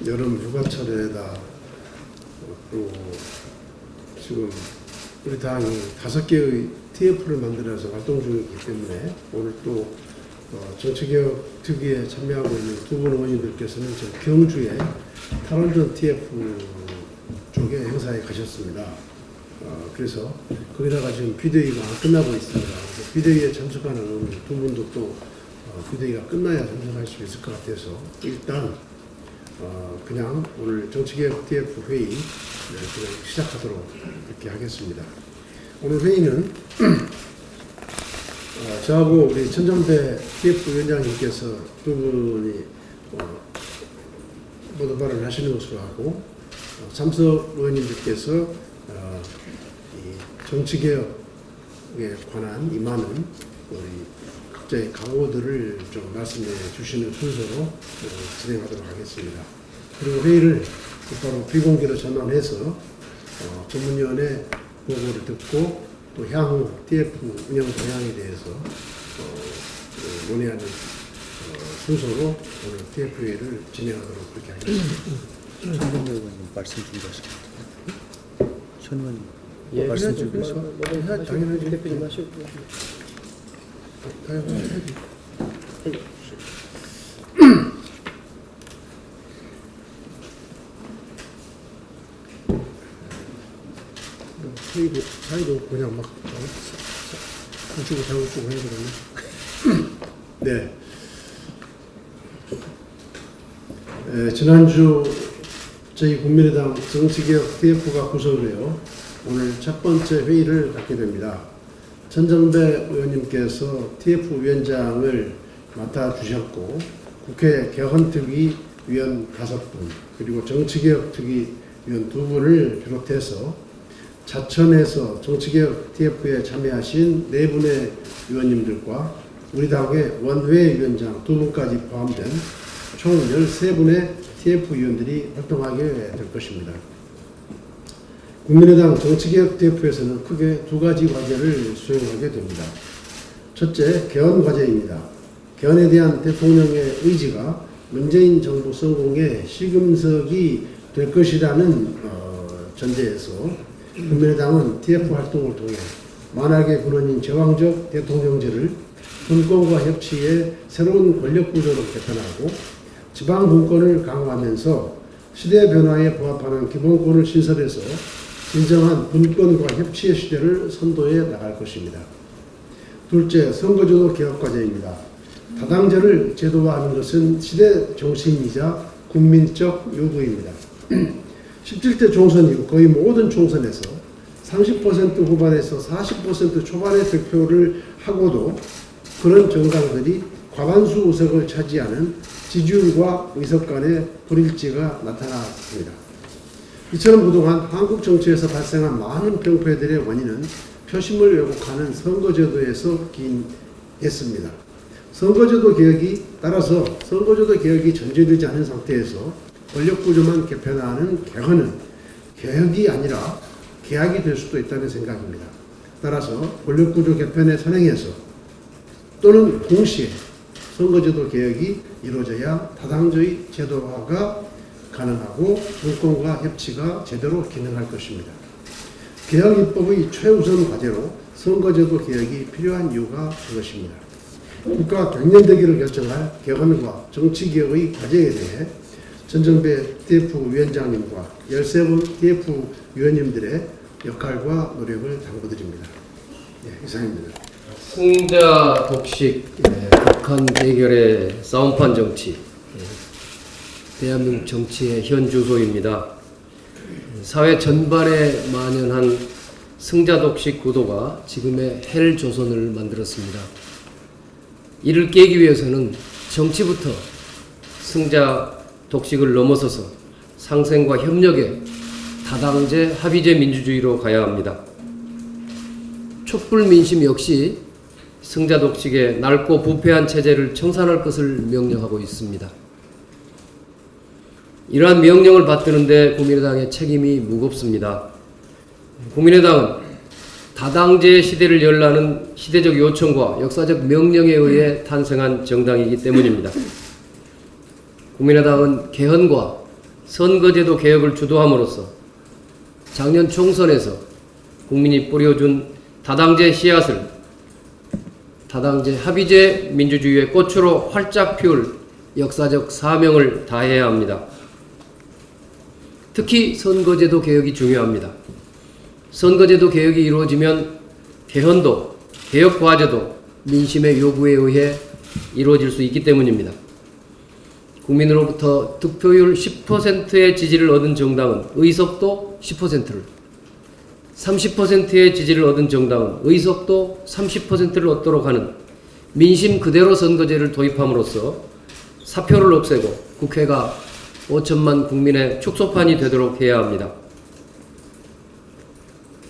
여름 휴가철에다 또 지금 우리 당이 5개의 TF를 만들어서 활동 중이기 때문에 오늘 또 정치개혁 특위에 참여하고 있는 두 분 의원님들께서는 저 경주에 탈원전 TF 쪽에 행사에 가셨습니다. 그래서 거기다가 지금 비대위가 끝나고 있습니다. 비대위에 참석하는 두 분도 또 비대위가 끝나야 참석할 수 있을 것 같아서 일단 그냥 오늘 정치개혁 TF 회의 그냥 시작하도록 이렇게 하겠습니다. 오늘 회의는 저하고 우리 천정배 TF 위원장님께서 두 분이 모두발을 하시는 것으로 하고 참석 의원님들께서 이 정치개혁에 관한 임하는 우리 각자의 각오들을 좀 말씀해 주시는 순서로 진행하도록 하겠습니다. 그리고 회의를 바로 비공개로 전환해서 전문위원회 보고를 듣고 또 향후 TF 운영 방향에 대해서 논의하는 순서로 오늘 TF 회의를 진행하도록 그렇게 하겠습니다. 천정배 의원님 말씀 준비하십니다. 천 의원님 말씀 준비하십니다. 당연하지. 대표님 하시고. 당연하지. 사이도 그냥 막 우쭈고 장우쭈고 해야 되겠네. 네. 지난주 저희 국민의당 정치개혁 TF가 구성되어 오늘 첫 번째 회의를 갖게 됩니다. 천정배 의원님께서 TF 위원장을 맡아주셨고 국회 개헌특위 위원 5분 그리고 정치개혁특위 위원 2분을 비롯해서 자천에서 정치개혁 TF에 참여하신 4분의 위원님들과 우리 당의 원외위원장 2분까지 포함된 총 13분의 TF 위원들이 활동하게 될 것입니다. 국민의당 정치개혁 TF에서는 크게 2가지 과제를 수행하게 됩니다. 첫째, 개헌 과제입니다. 개헌에 대한 대통령의 의지가 문재인 정부 성공의 시금석이 될 것이라는 전제에서 국민의당은 TF 활동을 통해 만악의 근원인 제왕적 대통령제를 분권과 협치의 새로운 권력 구조로 개편하고 지방 분권을 강화하면서 시대 변화에 부합하는 기본권을 신설해서 진정한 분권과 협치의 시대를 선도해 나갈 것입니다. 둘째, 선거제도 개혁 과제입니다. 다당제를 제도화하는 것은 시대 정신이자 국민적 요구입니다. 17대 총선 이후 거의 모든 총선에서 30% 후반에서 40% 초반의 득표를 하고도 그런 정당들이 과반수 의석을 차지하는 지지율과 의석 간의 불일치가 나타났습니다. 이처럼 그동안 한국 정치에서 발생한 많은 병폐들의 원인은 표심을 왜곡하는 선거제도에서 기인했습니다. 선거제도 개혁이 전제되지 않은 상태에서 권력구조만 개편하는 개헌은 개혁이 아니라 계약이 될 수도 있다는 생각입니다. 따라서 권력구조 개편에 선행해서 또는 동시에 선거제도 개혁이 이루어져야 다당제의 제도화가 가능하고 분권과 협치가 제대로 기능할 것입니다. 개혁 입법의 최우선 과제로 선거제도 개혁이 필요한 이유가 그것입니다. 국가 갱년대기를 결정할 개헌과 정치개혁의 과제에 대해 천정배 TF 위원장님과 13분 TF 위원님들의 역할과 노력을 당부드립니다. 이상입니다. 승자 독식, 북한 대결의 싸움판 정치, 대한민국 정치의 현 주소입니다. 사회 전반에 만연한 승자 독식 구도가 지금의 헬 조선을 만들었습니다. 이를 깨기 위해서는 정치부터 승자 독식을 넘어서서 상생과 협력의 다당제 합의제 민주주의로 가야 합니다. 촛불 민심 역시 승자 독식의 낡고 부패한 체제를 청산할 것을 명령하고 있습니다. 이러한 명령을 받드는데 국민의당의 책임이 무겁습니다. 국민의당은 다당제 시대를 열라는 시대적 요청과 역사적 명령에 의해 탄생한 정당이기 때문입니다. 국민의당은 개헌과 선거제도 개혁을 주도함으로써 작년 총선에서 국민이 뿌려준 다당제 씨앗을 다당제 합의제 민주주의의 꽃으로 활짝 피울 역사적 사명을 다해야 합니다. 특히 선거제도 개혁이 중요합니다. 선거제도 개혁이 이루어지면 개헌도 개혁 과제도 민심의 요구에 의해 이루어질 수 있기 때문입니다. 국민으로부터 득표율 10%의 지지를 얻은 정당은 의석도 10%를, 30%의 지지를 얻은 정당은 의석도 30%를 얻도록 하는 민심 그대로 선거제를 도입함으로써 사표를 없애고 국회가 5천만 국민의 축소판이 되도록 해야 합니다.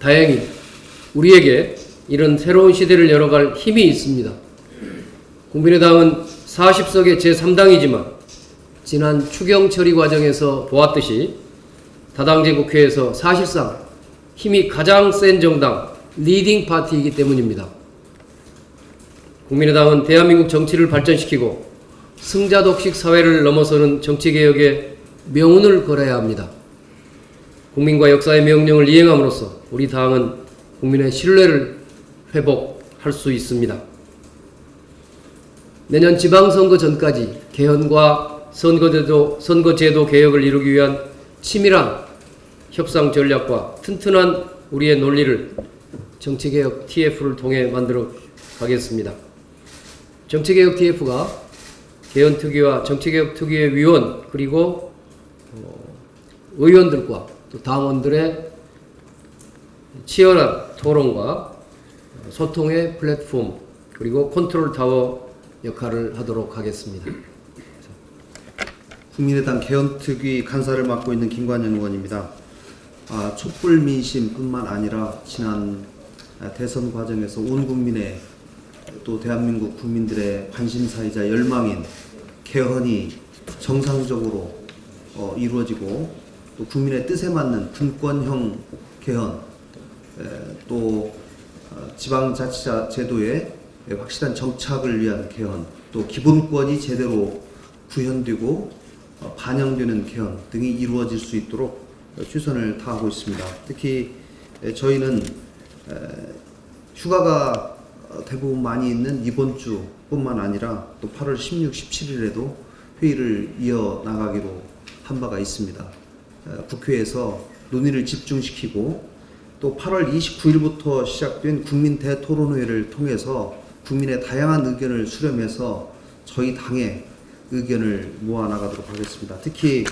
다행히 우리에게 이런 새로운 시대를 열어갈 힘이 있습니다. 국민의당은 40석의 제3당이지만 지난 추경 처리 과정에서 보았듯이 다당제 국회에서 사실상 힘이 가장 센 정당, 리딩 파티이기 때문입니다. 국민의당은 대한민국 정치를 발전시키고 승자독식 사회를 넘어서는 정치개혁에 명운을 걸어야 합니다. 국민과 역사의 명령을 이행함으로써 우리 당은 국민의 신뢰를 회복할 수 있습니다. 내년 지방선거 전까지 개헌과 선거제도 개혁을 이루기 위한 치밀한 협상 전략과 튼튼한 우리의 논리를 정치개혁 TF를 통해 만들어 가겠습니다. 정치개혁 TF가 개헌특위와 정치개혁특위의 위원 그리고 의원들과 또 당원들의 치열한 토론과 소통의 플랫폼 그리고 컨트롤 타워 역할을 하도록 하겠습니다. 국민의당 개헌특위 간사를 맡고 있는 김관영 의원입니다. 촛불 민심뿐만 아니라 지난 대선 과정에서 온 국민의 또 대한민국 국민들의 관심사이자 열망인 개헌이 정상적으로 이루어지고 또 국민의 뜻에 맞는 분권형 개헌 또 지방자치자 제도의 확실한 정착을 위한 개헌 또 기본권이 제대로 구현되고 반영되는 개헌 등이 이루어질 수 있도록 최선을 다하고 있습니다. 특히 저희는 휴가가 대부분 많이 있는 이번 주뿐만 아니라 또 8월 16, 17일에도 회의를 이어나가기로 한 바가 있습니다. 국회에서 논의를 집중시키고 또 8월 29일부터 시작된 국민 대토론회를 통해서 국민의 다양한 의견을 수렴해서 저희 당의 의견을 모아나가도록 하겠습니다. 특히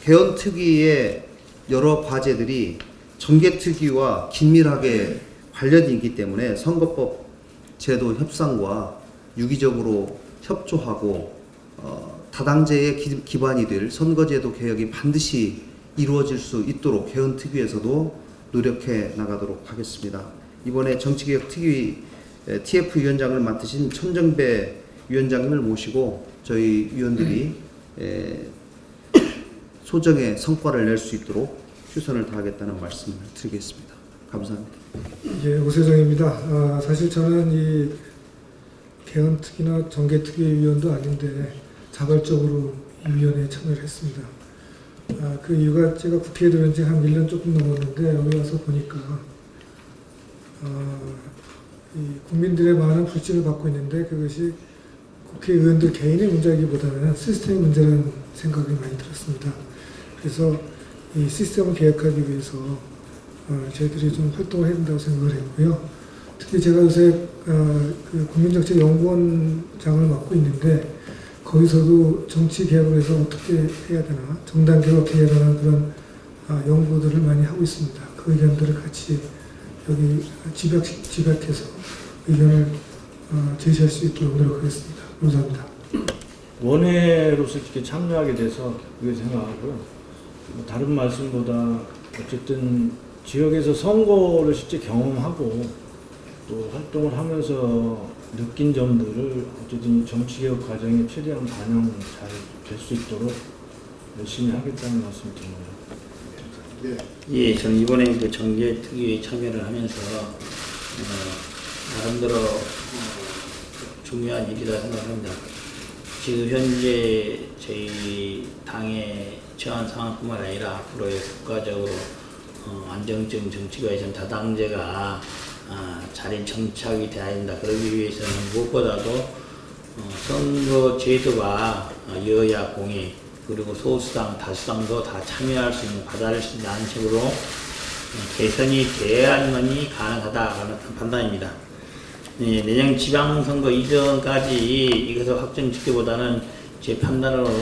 개헌특위의 여러 과제들이 정개특위와 긴밀하게 관련이 있기 때문에 선거법 제도 협상과 유기적으로 협조하고 다당제의 기반이 될 선거제도 개혁이 반드시 이루어질 수 있도록 개헌특위에서도 노력해 나가도록 하겠습니다. 이번에 정치개혁특위 TF위원장을 맡으신 천정배 위원장님을 모시고 저희 위원들이 소정의 성과를 낼 수 있도록 최선을 다하겠다는 말씀을 드리겠습니다. 감사합니다. 예, 오세정입니다. 사실 저는 이 개헌특위나 정개특위 위원도 아닌데 자발적으로 이 위원회에 참여를 했습니다. 그 이유가 제가 국회에 들어온 지 한 1년 조금 넘었는데 여기 와서 보니까 이 국민들의 많은 불신을 받고 있는데 그것이 국회의원들 개인의 문제이기보다는 시스템의 문제라는 생각이 많이 들었습니다. 그래서 이 시스템을 개혁하기 위해서 저희들이 좀 활동을 해야 된다고 생각을 했고요. 특히 제가 요새 그 국민정책연구원장을 맡고 있는데 거기서도 정치 개혁을 해서 어떻게 해야 되나 정당 개혁해야 되는 그런 연구들을 많이 하고 있습니다. 그 의견들을 같이 여기 집약해서 의견을 제시할 수 있도록 노력하겠습니다. 감사합니다. 원회로서 이렇게 참여하게 돼서 그렇게 생각하고요. 다른 말씀보다 어쨌든 지역에서 선거를 실제 경험하고 또 활동을 하면서 느낀 점들을 어쨌든 정치개혁 과정에 최대한 반영 잘 될 수 있도록 열심히 하겠다는 말씀 드립니다. 예, 저는 이번에 그 정개특위에 참여를 하면서 나름대로 중요한 일이라 생각합니다. 지금 현재 저희 당의 처한 상황뿐만 아니라 앞으로의 국가적으로 안정적 정치가 있으면 다당제가 자리 정착이 돼야 된다. 그러기 위해서는 무엇보다도 선거 제도가 여야 공의 그리고 소수당 다수당도 다 참여할 수 있는 받아들일 수 있는 안식으로 개선이 돼야만이 가능하다라는 판단입니다. 네, 내년 지방선거 이전까지 이것을 확정짓기보다는 제 판단으로는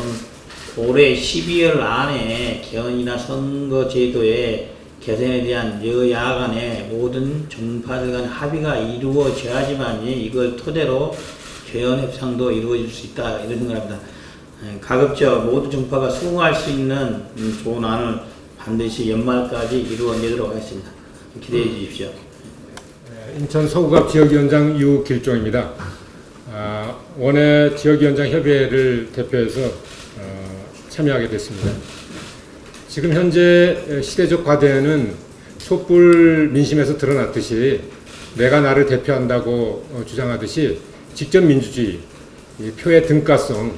올해 12월 안에 개헌이나 선거제도의 개선에 대한 여야 간의 모든 정파들 간 합의가 이루어져야지만이 이걸 토대로 개헌 협상도 이루어질 수 있다 이런 생각을 합니다. 가급적 모든 정파가 수긍할 수 있는 좋은 안을 반드시 연말까지 이루어내도록 하겠습니다. 기대해 주십시오. 인천 서구갑 지역위원장 유길종입니다. 원외 지역위원장 협의회를 대표해서 참여하게 됐습니다. 지금 현재 시대적 과제는 촛불 민심에서 드러났듯이 내가 나를 대표한다고 주장하듯이 직접 민주주의, 이 표의 등가성,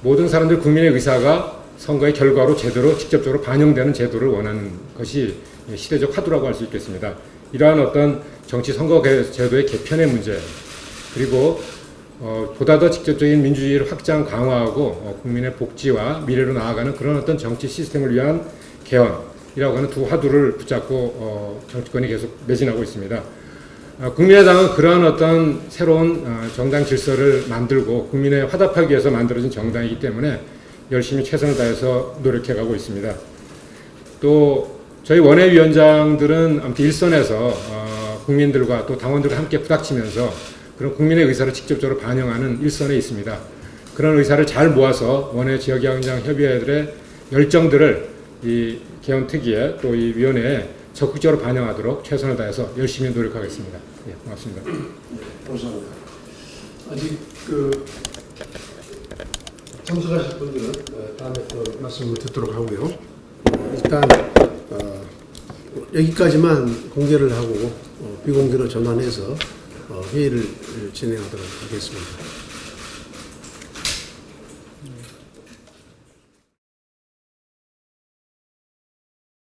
모든 사람들 국민의 의사가 선거의 결과로 제대로 직접적으로 반영되는 제도를 원하는 것이 시대적 화두라고 할 수 있겠습니다. 이러한 어떤 정치 선거 제도의 개편의 문제, 그리고 보다 더 직접적인 민주주의를 확장 강화하고 국민의 복지와 미래로 나아가는 그런 어떤 정치 시스템을 위한 개헌이라고 하는 두 화두를 붙잡고 정치권이 계속 매진하고 있습니다. 국민의당은 그러한 어떤 새로운 정당 질서를 만들고 국민에 화답하기 위해서 만들어진 정당이기 때문에 열심히 최선을 다해서 노력해가고 있습니다. 또 저희 원외위원장들은 아무튼 일선에서 국민들과 또 당원들과 함께 부닥치면서 그런 국민의 의사를 직접적으로 반영하는 일선에 있습니다. 그런 의사를 잘 모아서 원외 지역위원장 협의회들의 열정들을 이 개헌특위에 또 이 위원회에 적극적으로 반영하도록 최선을 다해서 열심히 노력하겠습니다. 예, 고맙습니다. 감사합니다. 아직 참석하실 분들은 다음에 또 말씀을 듣도록 하고요. 일단 여기까지만 공개를 하고 비공개로 전환해서 회의를 진행하도록 하겠습니다.